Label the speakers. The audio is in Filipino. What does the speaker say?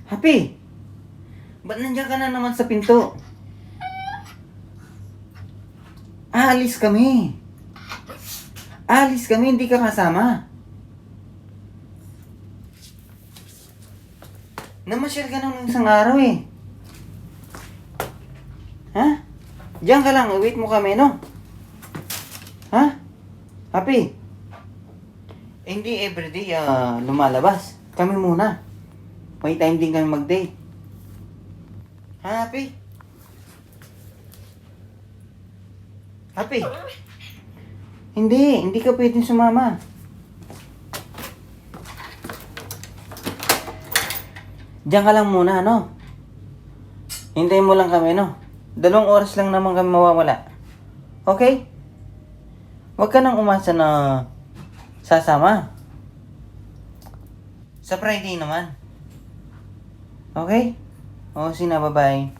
Speaker 1: Happy! Ba't nandiyan ka na naman sa pinto? Aalis kami. Aalis kami, hindi ka kasama. Namasyal ka nung isang araw eh. Ha? Diyan ka lang, wait mo kami, no? Ha? Happy? Hindi everyday lumalabas. Kami muna. May time din kami mag-date. Ha, Happy? Happy? Hindi ka pwedeng sumama. Diyan ka lang muna, no? Hintayin mo lang kami, no? 2 oras lang naman kami mawawala. Okay? Huwag ka nang umasa na sasama. Sa Friday naman. Okay? O, bye-bye.